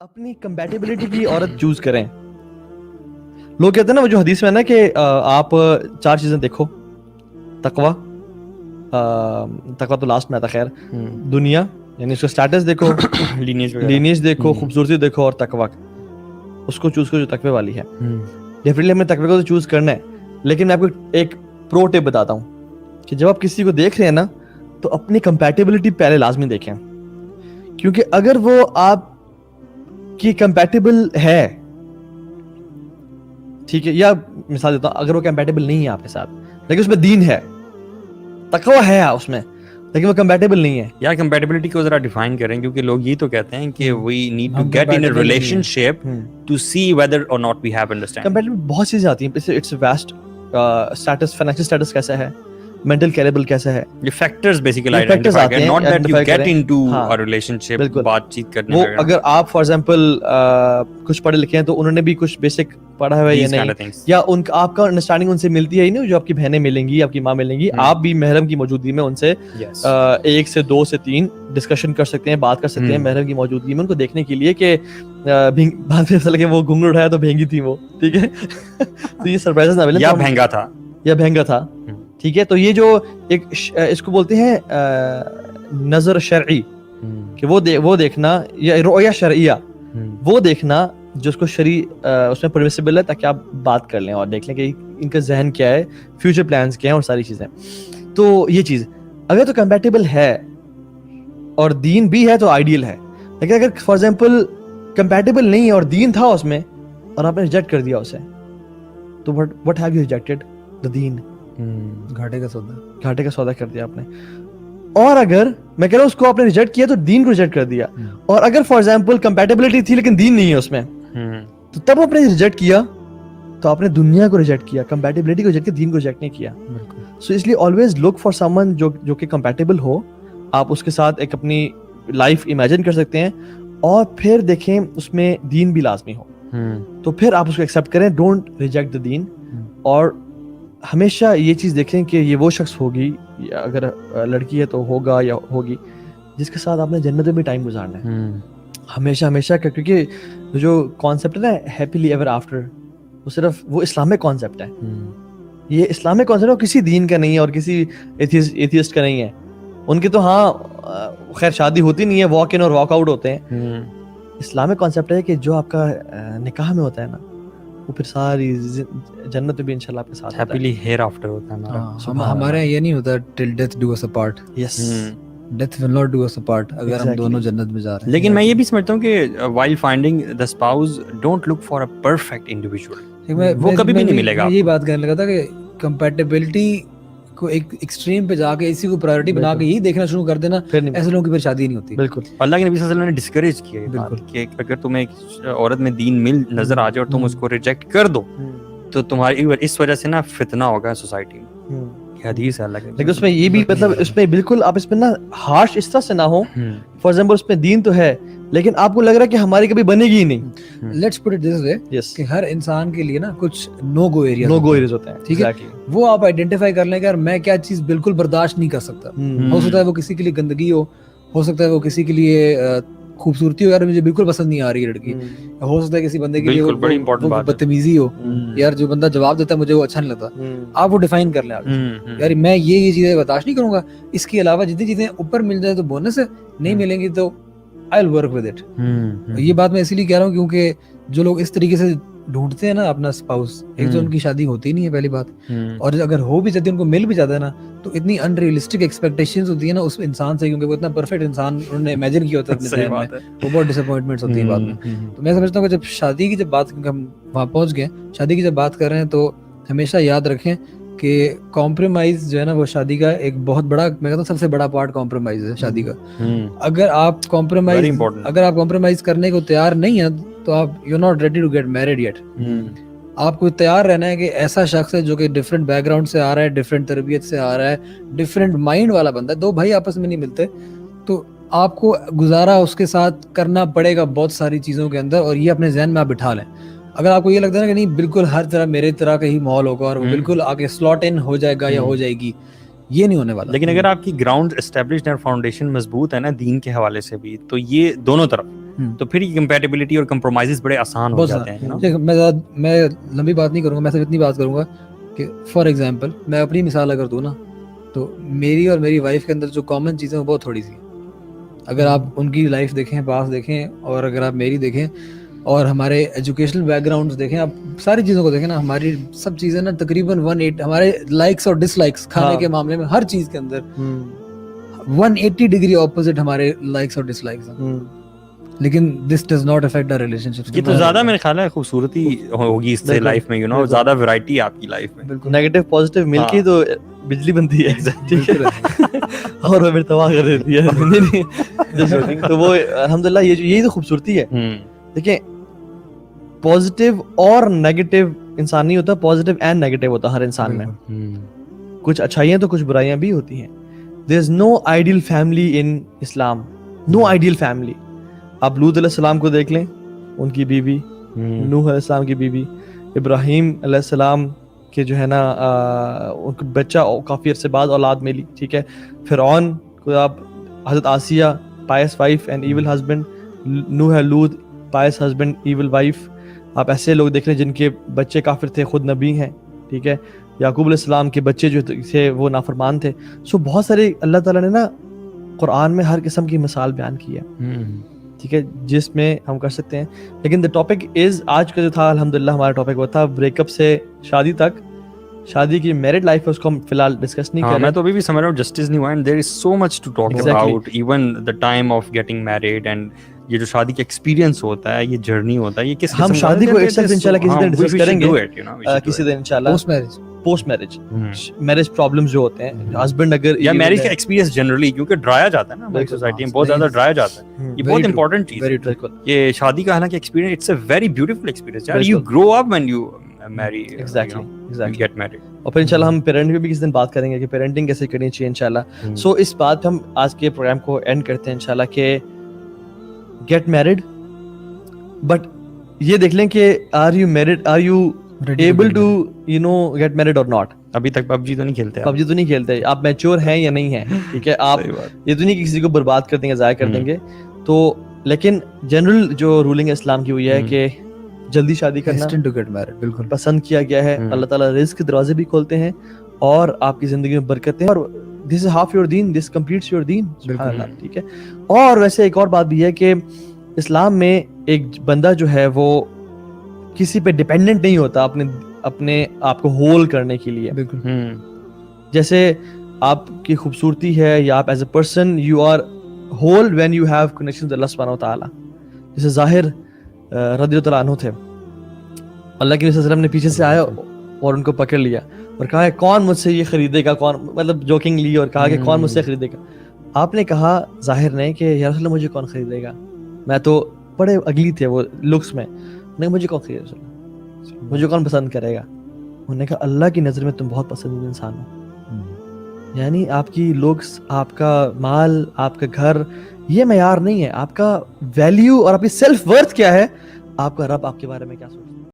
اپنی کمپیٹیبلٹی کی عورت چوز کریں. لوگ کہتے ہیں نا وہ جو حدیث میں ہے نا کہ آپ 4 چیزیں دیکھو. تقوی تو لاسٹ میں آتا خیر. دنیا یعنی اس کا سٹیٹس دیکھو, لینیج دیکھو, خوبصورتی دیکھو, اور تقوی اس کو چوز کرو جو تقوی والی ہے. ڈیفینیٹلی ہمیں تقوی کو تو چوز کرنا ہے, لیکن میں آپ کو ایک پرو ٹپ بتاتا ہوں کہ جب آپ کسی کو دیکھ رہے ہیں نا تو اپنی کمپیٹیبلٹی پہلے لازمی دیکھیں, کیونکہ اگر وہ آپ کی کمپیٹیبل ہے, ٹھیک ہے, یا مثال دیتا ہوں اگر وہ کمپیٹیبل نہیں ہے آپ کے ساتھ لیکن اس میں دین ہے, تقوی ہے اس میں, لیکن وہ کمپیٹیبل نہیں ہے. یا کمپیٹیبلٹی کو ذرا ڈیفائن کریں, کیونکہ لوگ یہ تو کہتے ہیں کہ we need to get in a relationship to see whether or not we have understand. Compatible بہت چیزیں آتی ہیں, it's vast. Status, financial status کیسا ہے, مینٹل کیریبل کیسا ہے, یہ فیکٹرز بیسیکلی آئیڈینٹیفائی کریں, not that you get into a relationship بات چیت کرنے میں. اگر آپ فار ایگزامپل کچھ پڑھے لکھے ہیں تو انہوں نے بھی کچھ بیسک پڑھا ہوا ہے یا نہیں, یا ان کا آپ کا انڈرسٹینڈنگ ان سے ملتی ہے ہی نہیں, جو آپ کی بہنیں ملیں گی, آپ کی ماں ملیں گی, آپ بھی محرم کی موجودگی میں ان سے 1 سے 2 سے 3 ڈسکشن کر سکتے ہیں, بات کر سکتے ہیں محرم کی موجودگی میں, ان کو دیکھنے کے لیے کہ بعد میں ایسا لگے وہ گھنگھر اٹھایا تو بھینگی تھی وہ, ٹھیک ہے. تو یہ سرپرائز نہ ملے یا بھینگا تھا, ٹھیک ہے. تو یہ جو ایک اس کو بولتے ہیں نظر شرعی, کہ وہ دیکھنا, یا رؤیا شرعیہ, وہ دیکھنا جو اس کو شرعی اس میں پرمیسیبل ہے, تاکہ آپ بات کر لیں اور دیکھ لیں کہ ان کا ذہن کیا ہے, فیوچر پلانز کیا ہیں, اور ساری چیزیں. تو یہ چیز اگر تو کمپیٹیبل ہے اور دین بھی ہے تو آئیڈیل ہے, لیکن اگر فار ایگزامپل کمپیٹیبل نہیں ہے اور دین تھا اس میں اور آپ نے ریجیکٹ کر دیا اسے, تو what have you rejected? the دین. گھاٹے کا سودا کر دیا آپ نے. اور اگر میں کہہ رہا ہوں اس کو آپ نے ریجیکٹ کیا تو دین کو ریجیکٹ کر دیا, اور اگر فار ایگزامپل کمپیٹیبلٹی تھی لیکن دین نہیں ہے اس میں, تو تب آپ نے ریجیکٹ کیا تو آپ نے دنیا کو ریجیکٹ کیا, کمپیٹیبلٹی کو ریجیکٹ کیا, دین کو ریجیکٹ نہیں کیا. سو اس لیے always look for someone جو کہ کمپیٹیبل ہو, آپ اس کے ساتھ ایک اپنی لائف امیجن کر سکتے ہیں, اور پھر دیکھیں اس میں دین بھی لازمی ہو, تو پھر آپ اس کو ایکسیپٹ کریں, ڈونٹ ریجیکٹ دا دین. اور ہمیشہ یہ چیز دیکھیں کہ یہ وہ شخص ہوگی, اگر لڑکی ہے تو ہوگا یا ہوگی, جس کے ساتھ آپ نے جنت میں بھی ٹائم گزارنا ہے ہمیشہ, کیونکہ جو کانسیپٹ ہے نا ہیپیلی ایور آفٹر, وہ صرف وہ اسلامک کانسیپٹ ہے. یہ اسلامک کانسیپٹ ہے, کسی دین کا نہیں ہے اور کسی ایتھیسٹ کا نہیں ہے. ان کی تو ہاں خیر شادی ہوتی نہیں ہے, واک ان اور واک آؤٹ ہوتے ہیں. اسلامک کانسیپٹ ہے کہ جو آپ کا نکاح میں ہوتا ہے نا, وہ پھر ساری جنت بھی انشاءاللہ آپ کے ساتھ ہیپیلی ہیئر آفٹر ہوتا ہے ہمارا. ہمارے یہ نہیں ہوتا till death do us apart. Yes, death will not do us apart, اگر ہم دونوں جنت میں جا رہے ہیں. لیکن میں یہ بھی سمجھتا ہوں کہ while finding the spouse don't look for a perfect individual, وہ کبھی بھی نہیں ملے گا. یہی بات کہنے لگا تھا کہ کمپیٹیبلٹی کو ایک ایکسٹریم پہ جا کے اسی کو پرائیورٹی بنا کے یہی دیکھنا شروع کر دینا, ایسے لوگوں کی پھر شادی نہیں ہوتی. بالکل, اللہ کے نبی صلی اللہ علیہ وسلم نے ڈسکریج کیا یہ بات کہ اگر تمہیں ایک عورت میں دین مل نظر آ جائے اور تم اس کو ریجیکٹ کر دو تو تمہاری اس وجہ سے نا فتنہ ہوگا سوسائٹی میں. یہ حدیث ہے اللہ کے. لیکن اس میں یہ بھی مطلب اس میں بالکل آپ اس میں نا ہارش اس طرح سے نہ ہو. فار ایگزامپل اس میں دین تو ہے لیکن آپ کو لگ رہا ہے کہ ہماری کبھی بنے گی ہی نہیں. لیٹس پٹ اٹ دس وے کہ ہر انسان کے لیے نا کچھ نو گو ایریاز ہوتے ہیں, ٹھیک ہے, وہ آپ آئیڈینٹیفائی کر لیں کہ یار میں کیا چیز بالکل برداشت نہیں کر سکتا. ہو سکتا ہے وہ کسی کے لیے گندگی ہو سکتا ہے وہ کسی کے لیے خوبصورتی ہو, یار مجھے بالکل پسند نہیں آ رہی ہے لڑکی, ہو سکتا ہے کسی بندے کے لیے بدتمیزی ہو, یار جو بندہ جواب دیتا ہے مجھے وہ اچھا نہیں لگتا. آپ وہ ڈیفائن کر لیں یار میں یہ چیزیں برداشت نہیں کروں گا, اس کے علاوہ جتنی چیزیں اوپر مل جائے تو بونس ہے, نہیں ملیں گی تو I'll work with it. یہ بات میں اسی لیے کہہ رہا ہوں کیونکہ جو لوگ اس طریقے سے ڈھونڈتے ہیں نا اپنا اسپاؤس, ایک تو ان کی شادی ہوتی نہیں ہے پہلی بات, اور اگر ہو بھی جاتی ہے ان کو مل بھی جاتا ہے نا تو اتنی ان ریئلسٹک ایکسپیکٹیشنز ہوتی ہیں نا اس انسان سے, کیونکہ وہ اتنا پرفیکٹ انسان انہوں نے امیجن کیا ہوتا ہے اپنے ذہن میں, وہ بہت ڈس اپوائنٹمنٹس ہوتی ہیں بعد میں. تو میں سمجھتا ہوں کہ جب شادی کی جب بات, کیونکہ ہم وہاں پہنچ گئے, شادی کی جب بات کر رہے ہیں تو ہمیشہ یاد رکھیں کہ کمپرومائز جو ہے نا وہ شادی کا ایک بہت بڑا, میں کہتا ہوں سب سے بڑا پارٹ کمپرومائز ہے شادی کا. اگر آپ کمپرومائز کرنے کو تیار نہیں ہیں تو آپ you not ready to get married yet. آپ کو تیار رہنا ہے کہ ایسا شخص ہے جو کہ ڈفرینٹ بیک گراؤنڈ سے آ رہا ہے, ڈفرینٹ تربیت سے آ رہا ہے, ڈفرینٹ مائنڈ والا بندہ ہے. 2 بھائی آپس میں نہیں ملتے تو آپ کو گزارا اس کے ساتھ کرنا پڑے گا بہت ساری چیزوں کے اندر, اور یہ اپنے ذہن میں آپ بٹھا لیں. اگر آپ کو یہ لگتا ہے نا کہ نہیں بالکل ہر طرح میرے طرح کا ہی ماحول ہوگا اور وہ بالکل آگے سلاٹ ان ہو جائے گا یا ہو جائے گی, یہ نہیں ہونے والا. لیکن اگر آپ کی گراؤنڈ اسٹیبلشڈ اور فاؤنڈیشن مضبوط ہے نا دین کے حوالے سے بھی, تو یہ دونوں طرف تو پھر یہ کمپیٹیبلٹی اور کمپرومائزز بڑے آسان ہو جاتے ہیں. میں لمبی بات نہیں کروں گا, میں صرف اتنی بات کروں گا کہ فار ایگزامپل میں اپنی مثال اگر دوں نا, تو میری اور میری وائف کے اندر جو کامن چیزیں وہ بہت تھوڑی سی ہیں. اگر آپ ان کی لائف دیکھیں, پاس دیکھیں, اور اگر آپ میری دیکھیں اور ہمارے ایجوکیشنل بیک گراؤنڈز دیکھیں, آپ ساری چیزوں کو دیکھیں نا, ہماری سب چیزیں نا تقریباً 180 ہمارے لائکس اور ڈس لائکس کھانے کے معاملے میں ہر چیز کے اندر 180 ڈگری اپوزٹ ہمارے لائکس اور ڈس لائکس ہیں. لیکن this does not affect our relationships. یہ تو زیادہ میرے خیال ہے خوبصورتی ہوگی اس سے لائف میں, یو نو, زیادہ ویرائٹی آپ کی لائف میں. بالکل نیگیٹو پازیٹیو مل کے تو بجلی بنتی ہے, ٹھیک ہے, اور وہ پھر تباہ کر دیتی ہے. تو وہ الحمدللہ یہی تو خوبصورتی ہے. دیکھیں پازیٹیو اور نیگیٹو انسان نہیں ہوتا, پازیٹیو اینڈ نیگیٹو ہوتا ہر انسان میں. کچھ اچھائیاں تو کچھ برائیاں بھی ہوتی ہیں. دیر از نو آئیڈیل فیملی ان اسلام, نو آئیڈیل فیملی. آپ لوط علیہ السلام کو دیکھ لیں, ان کی بیوی, نوح علیہ السلام کی بیوی, ابراہیم علیہ السلام کے جو ہے نا ان کو بچہ کافی عرصے بعد اولاد ملی, ٹھیک ہے. فرعون کو آپ, حضرت آسیہ pious wife and evil husband, نوح لوط پائس ہسبینڈ ایول وائف. آپ ایسے لوگ دیکھ لیں جن کے بچے کافر تھے, خود نبی ہیں, ٹھیک ہے. یعقوب علیہ السلام کے بچے جو تھے وہ نافرمان تھے. سو بہت سارے اللہ تعالیٰ نے نا قرآن میں ہر قسم کی مثال بیان کی ہے, ٹھیک ہے, جس میں ہم کر سکتے ہیں. لیکن دا ٹاپک از, آج کا جو تھا الحمدللہ ہمارا ٹاپک وہ تھا بریک اپ سے شادی تک. شادی کی میرڈ لائف ہے اس کو ہم فی الحال ڈسکس نہیں کر رہے. میں تو ابھی بھی سمجھ رہا ہوں جسٹس نہیں ہوا, and there is so much to talk about, even the time of getting married, and یہ جو شادی کا ایکسپیرینس ہوتا ہے, یہ جرنی ہوتا ہے, یہ کس ہم شادی کو ایک ساتھ انشاءاللہ کسی دن ڈسکس کریں گے, کسی دن انشاءاللہ. پوسٹ میرج, میرج پرابلمز جو ہوتے ہیں, ہسبینڈ اگر یا میرج کا ایکسپیرینس جنرلی, کیونکہ ڈرایا جاتا ہے نا ہماری سوسائٹی میں, بہت زیادہ ڈرایا جاتا ہے. یہ بہت امپورٹنٹ چیز ہے یہ شادی کا, حالانکہ experience it's a very beautiful experience. You grow up when you marry, exactly get married. اور پھر انشاءاللہ ہم پیرنٹ پہ بھی کسی دن بات کریں گے کہ پیرنٹنگ کیسے کرنی چاہیے انشاءاللہ. سو اس بات پہ ہم آج کے پروگرام کو اینڈ کرتے ہیں انشاءاللہ کہ گیٹ میریڈ, بٹ یہ دیکھ لیں کہ are you married, are you able to you know get married اور ناٹ. ابھی تک پب جی تو نہیں کھیلتے, پب جی تو نہیں کھیلتے, آپ میچور ہیں یا نہیں ہیں, ٹھیک ہے. آپ یہ تو نہیں کسی کو برباد کر دیں گے, ضائع کر دیں گے. تو لیکن جنرل جو رولنگ اسلام کی ہوئی ہے کہ جلدی شادی کرنا بالکل پسند کیا گیا ہے. اللہ تعالیٰ رزق کے دروازے بھی کھولتے ہیں اور آپ کی زندگی میں برکتیں, اور دس از ہاف یور دین, دس کمپلیٹس یور دین, سبحان اللہ, ٹھیک ہے. اور ویسے ایک اور بات بھی ہے کہ اسلام میں ایک بندہ جو ہے وہ کسی پہ ڈیپینڈنٹ نہیں ہوتا اپنے آپ کو ہول کرنے کے لیے. جیسے آپ کی خوبصورتی ہے یا آپ as a person you are whole when you have connection with اللہ سبحانہ و تعالیٰ. جیسے ظاہر رضی اللہ عنہ تھے, اللہ کے نبی صلی اللہ علیہ وسلم نے پیچھے سے آیا اور ان کو پکڑ لیا اور کہا کون مجھ سے یہ خریدے گا, کون, مطلب جوکنگلی, اور کہا کہ کون مجھ سے خریدے گا. آپ نے کہا ظاہر نے کہ یا رسول اللہ مجھے کون خریدے گا, میں تو بڑے اگلی تھے وہ لکس میں, نہیں مجھے کون خریدے گا, مجھے کون پسند کرے گا. انہوں نے کہا اللہ کی نظر میں تم بہت پسندیدہ انسان ہو. یعنی آپ کی لکس, آپ کا مال, آپ کا گھر, یہ معیار نہیں ہے. آپ کا ویلیو اور آپ کی سیلف ورتھ کیا ہے, آپ کا رب آپ کے بارے میں کیا سوچتا ہے.